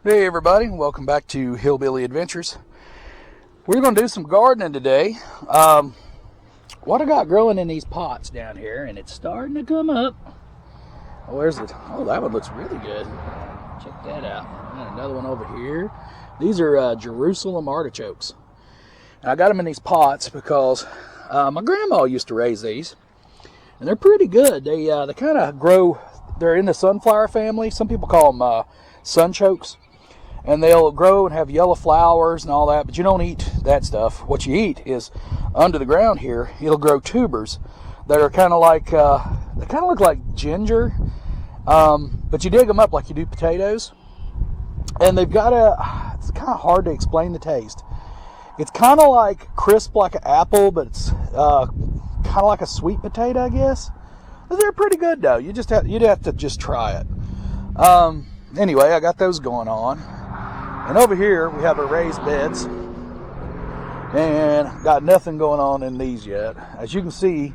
Hey everybody, welcome back to Hillbilly Adventures. We're going to do some gardening today. What I got growing in these pots down here, and it's starting to come up. Oh, where's it? Oh, that one looks really good. Check that out. And another one over here. These are Jerusalem artichokes. And I got them in these pots because my grandma used to raise these. And they're pretty good. They kind of grow, they're in the sunflower family. Some people call them sunchokes. And they'll grow and have yellow flowers and all that, but you don't eat that stuff. What you eat is under the ground here, it'll grow tubers that are kind of like, they kind of look like ginger, but you dig them up like you do potatoes. And they've got it's kind of hard to explain the taste. It's kind of like crisp like an apple, but it's kind of like a sweet potato, I guess. But they're pretty good though. You'd have to just try it. Anyway, I got those going on. And over here, we have our raised beds. And got nothing going on in these yet. As you can see,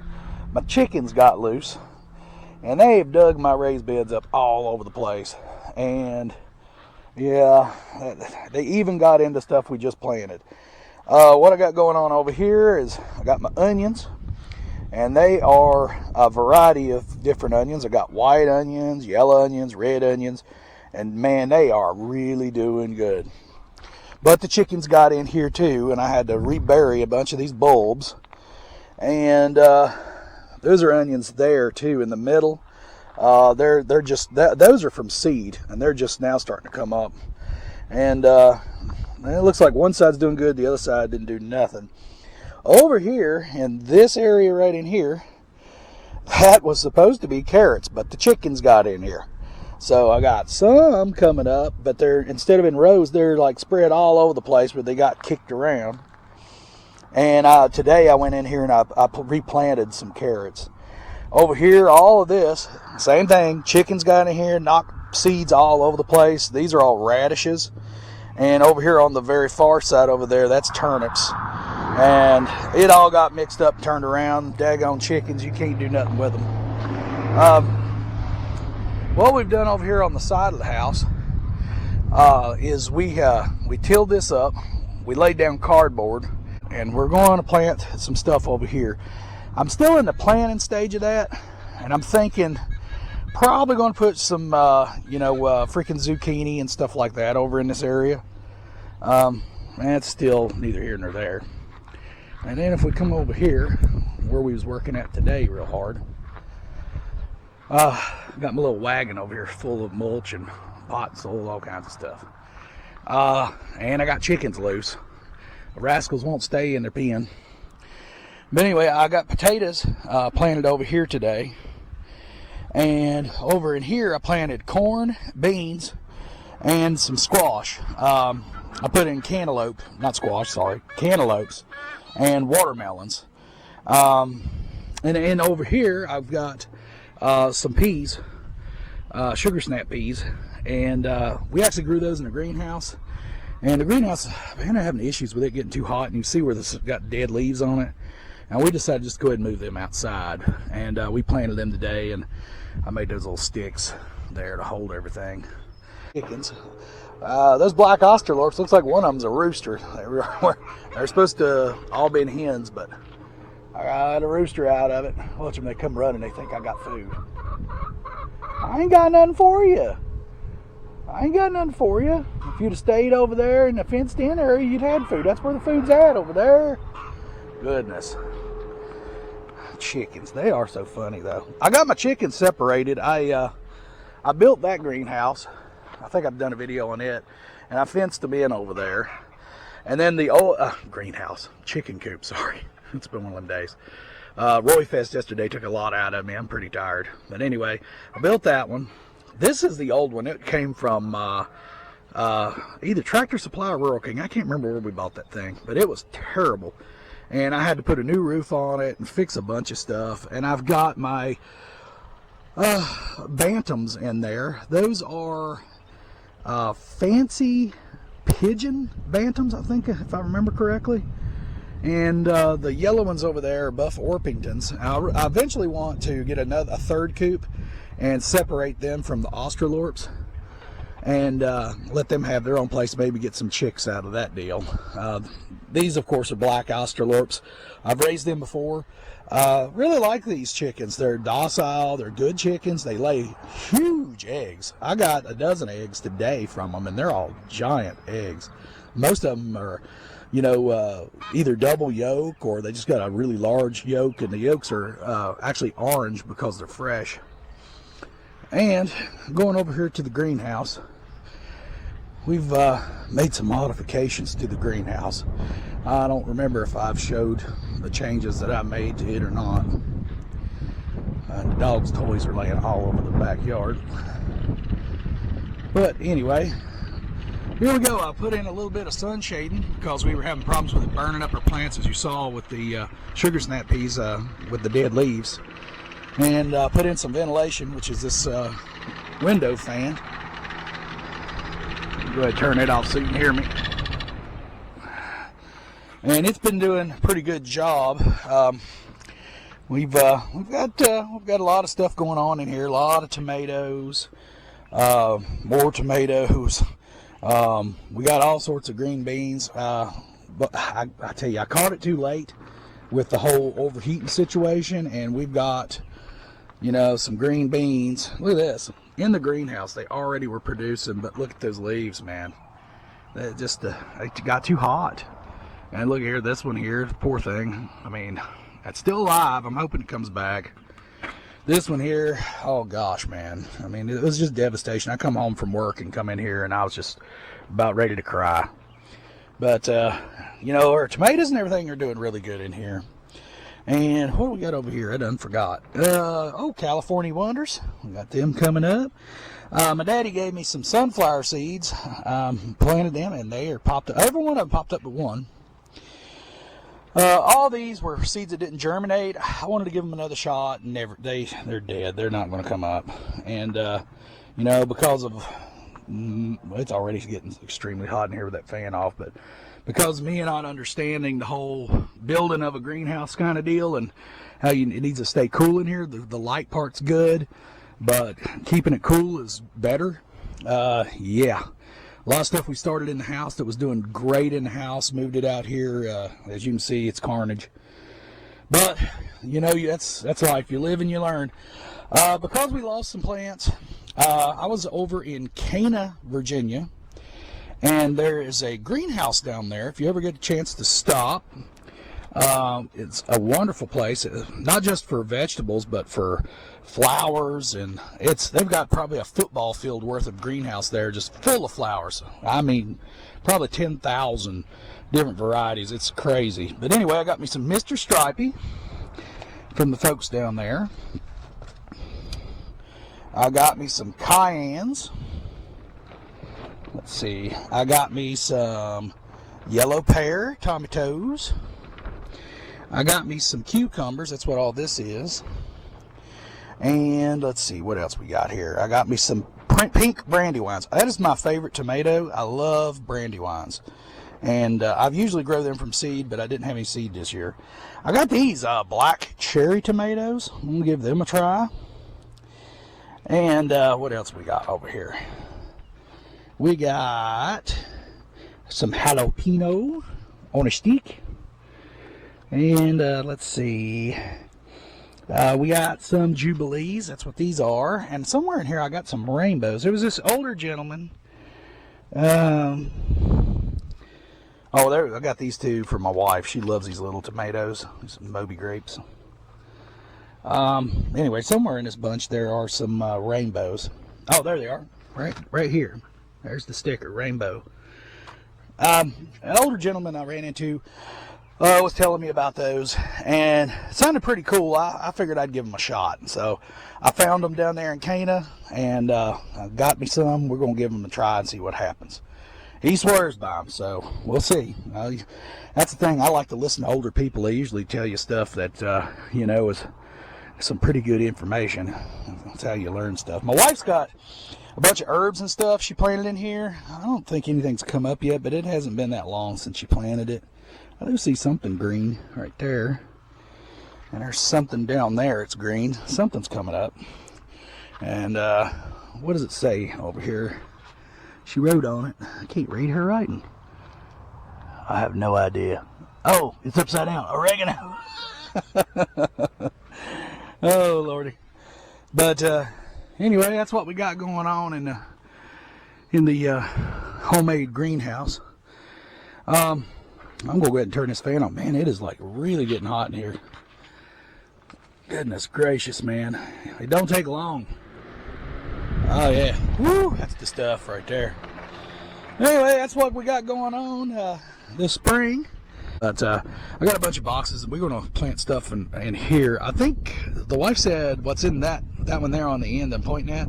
my chickens got loose. And they've dug my raised beds up all over the place. And, yeah, they even got into stuff we just planted. What I got going on over here is I got my onions. And they are a variety of different onions. I got white onions, yellow onions, red onions. And man, they are really doing good. But the chickens got in here too, and I had to rebury a bunch of these bulbs. And those are onions there too in the middle. They're just those are from seed, and they're just now starting to come up. And it looks like one side's doing good, the other side didn't do nothing. Over here in this area right in here, that was supposed to be carrots, but the chickens got in here. So I got some coming up, but they're, instead of in rows, they're like spread all over the place where they got kicked around. And today I went in here and I replanted some carrots. Over here, all of this, same thing. Chickens got in here, knocked seeds all over the place. These are all radishes. And over here on the very far side over there, that's turnips. And it all got mixed up, turned around. Daggone chickens, you can't do nothing with them. What we've done over here on the side of the house is we tilled this up, we laid down cardboard, and we're going to plant some stuff over here. I'm still in the planting stage of that, and I'm thinking probably going to put some, freaking zucchini and stuff like that over in this area. And it's still neither here nor there. And then if we come over here, where we was working at today real hard, got my little wagon over here full of mulch and pot soil, all kinds of stuff. And I got chickens loose. The rascals won't stay in their pen. But anyway, I got potatoes planted over here today. And over in here, I planted corn, beans, and some squash. I put in cantaloupes and watermelons. And over here, I've got some peas, sugar snap peas, and we actually grew those in the greenhouse. And the greenhouse, man, I'm having issues with it getting too hot, and you see where this got dead leaves on it. And we decided to just go ahead and move them outside, and we planted them today, and I made those little sticks there to hold everything. Chickens. Those black Astrolorps, looks like one of them's a rooster. They're supposed to all been hens, but I got a rooster out of it. Watch them, they come running, they think I got food. I ain't got nothing for you. If you'd have stayed over there in the fenced in area, you'd had food. That's where the food's at, over there. Goodness. Chickens, they are so funny though. I got my chickens separated. I built that greenhouse. I think I've done a video on it. And I fenced them in over there. And then the old chicken coop, sorry. It's been one of them days. Roy Fest yesterday took a lot out of me. I'm pretty tired. But anyway, I built that one. This is the old one. It came from either Tractor Supply or Rural King. I can't remember where we bought that thing. But it was terrible. And I had to put a new roof on it and fix a bunch of stuff. And I've got my bantams in there. Those are fancy pigeon bantams, I think, if I remember correctly. And the yellow ones over there are Buff Orpingtons. I eventually want to get a third coop and separate them from the Astrolorps. and let them have their own place, maybe get some chicks out of that deal. These, of course, are black Astrolorps. I've raised them before. Really like these chickens. They're docile. They're good chickens. They lay huge eggs. I got a dozen eggs today from them, and they're all giant eggs. Most of them are, you know, either double yolk, or they just got a really large yolk, and the yolks are actually orange because they're fresh. And going over here to the greenhouse, we've made some modifications to the greenhouse. I don't remember if I've showed the changes that I made to it or not. The dog's toys are laying all over the backyard. But anyway, here we go. I put in a little bit of sun shading because we were having problems with it burning up our plants, as you saw with the sugar snap peas with the dead leaves. And put in some ventilation, which is this window fan. Go ahead and turn it off so you can hear me. And it's been doing a pretty good job. We've got a lot of stuff going on in here. A lot of tomatoes, more tomatoes. We got all sorts of green beans. But I tell you, I caught it too late with the whole overheating situation, and we've got, you know, some green beans. Look at this. In the greenhouse, they already were producing, but look at those leaves, man. They just they got too hot. And look here, this one here, poor thing. I mean, it's still alive. I'm hoping it comes back. This one here, oh gosh, man. I mean, it was just devastation. I come home from work and come in here, and I was just about ready to cry. But, you know, our tomatoes and everything are doing really good in here. And what do we got over here? I done forgot. Oh, California Wonders. We got them coming up. My daddy gave me some sunflower seeds. Planted them, and they are popped up. Every one of them popped up but one. All these were seeds that didn't germinate. I wanted to give them another shot, and they're dead. They're not going to come up. And, you know, because of, it's already getting extremely hot in here with that fan off, but because of me not understanding the whole building of a greenhouse kind of deal and how it needs to stay cool in here, the light part's good, but keeping it cool is better. Yeah. A lot of stuff we started in the house that was doing great in the house, moved it out here. As you can see, it's carnage. But, you know, that's life. You live and you learn. Because we lost some plants, I was over in Cana, Virginia, and there is a greenhouse down there. If you ever get a chance to stop, it's a wonderful place, not just for vegetables, but for flowers, and they've got probably a football field worth of greenhouse there, just full of flowers. I mean, probably 10,000 different varieties. It's crazy. But anyway, I got me some Mr. Stripey from the folks down there. I got me some cayennes. Let's see. I got me some yellow pear tomatoes. I got me some cucumbers. That's what all this is. And let's see what else we got here. I got me some pink brandywines. That is my favorite tomato. I love brandywines. And I've usually grow them from seed, but I didn't have any seed this year. I got these black cherry tomatoes. I'm going to give them a try. And what else we got over here? We got some jalapeno on a stick. And let's see. We got some jubilees. That's what these are. And somewhere in here I got some rainbows. There was this older gentleman. Oh, there, I got these two for my wife. She loves these little tomatoes. These Moby grapes. Anyway, somewhere in this bunch there are some rainbows. Oh, there they are. Right here. There's the sticker, rainbow. An older gentleman I ran into was telling me about those, and it sounded pretty cool. I figured I'd give them a shot. So I found them down there in Cana, and I got me some. We're going to give them a try and see what happens. He swears by them, so we'll see. That's the thing. I like to listen to older people. They usually tell you stuff that, you know, is some pretty good information. That's how you learn stuff. My wife's got a bunch of herbs and stuff she planted in here. I don't think anything's come up yet, but it hasn't been that long since she planted it. I do see something green right there. And there's something down there. It's green. Something's coming up. And what does it say over here? She wrote on it. I can't read her writing. I have no idea. Oh, it's upside down. Oregano. Oh, Lordy. But anyway, that's what we got going on in the homemade greenhouse. I'm going to go ahead and turn this fan on. Man, it is like really getting hot in here. Goodness gracious, man. It don't take long. Oh, yeah. Woo, that's the stuff right there. Anyway, that's what we got going on this spring. But I got a bunch of boxes. We're going to plant stuff in here. I think the wife said what's in that one there on the end I'm pointing at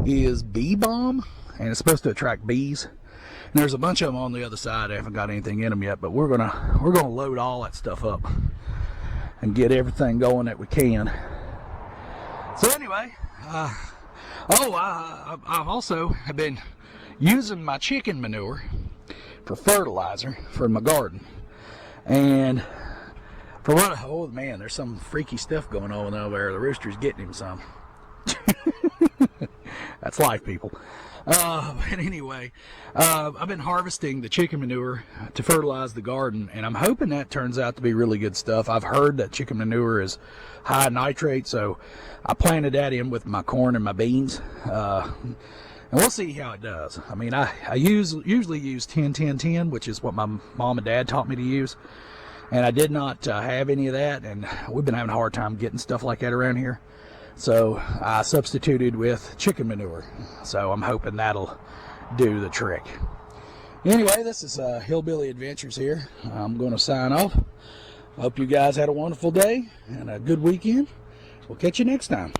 is bee balm. And it's supposed to attract bees. And there's a bunch of them on the other side. I haven't got anything in them yet, but we're gonna load all that stuff up and get everything going that we can. So anyway, I've also been using my chicken manure for fertilizer for my garden. And for what? Oh man, there's some freaky stuff going on over there. The rooster's getting him some. That's life, people. But anyway, I've been harvesting the chicken manure to fertilize the garden, and I'm hoping that turns out to be really good stuff. I've heard that chicken manure is high in nitrate, so I planted that in with my corn and my beans, and we'll see how it does. I mean, I usually use 10-10-10, which is what my mom and dad taught me to use, and I did not have any of that, and we've been having a hard time getting stuff like that around here. So I substituted with chicken manure. So I'm hoping that'll do the trick. Anyway, this is Hillbilly Adventures here. I'm going to sign off. I hope you guys had a wonderful day and a good weekend. We'll catch you next time.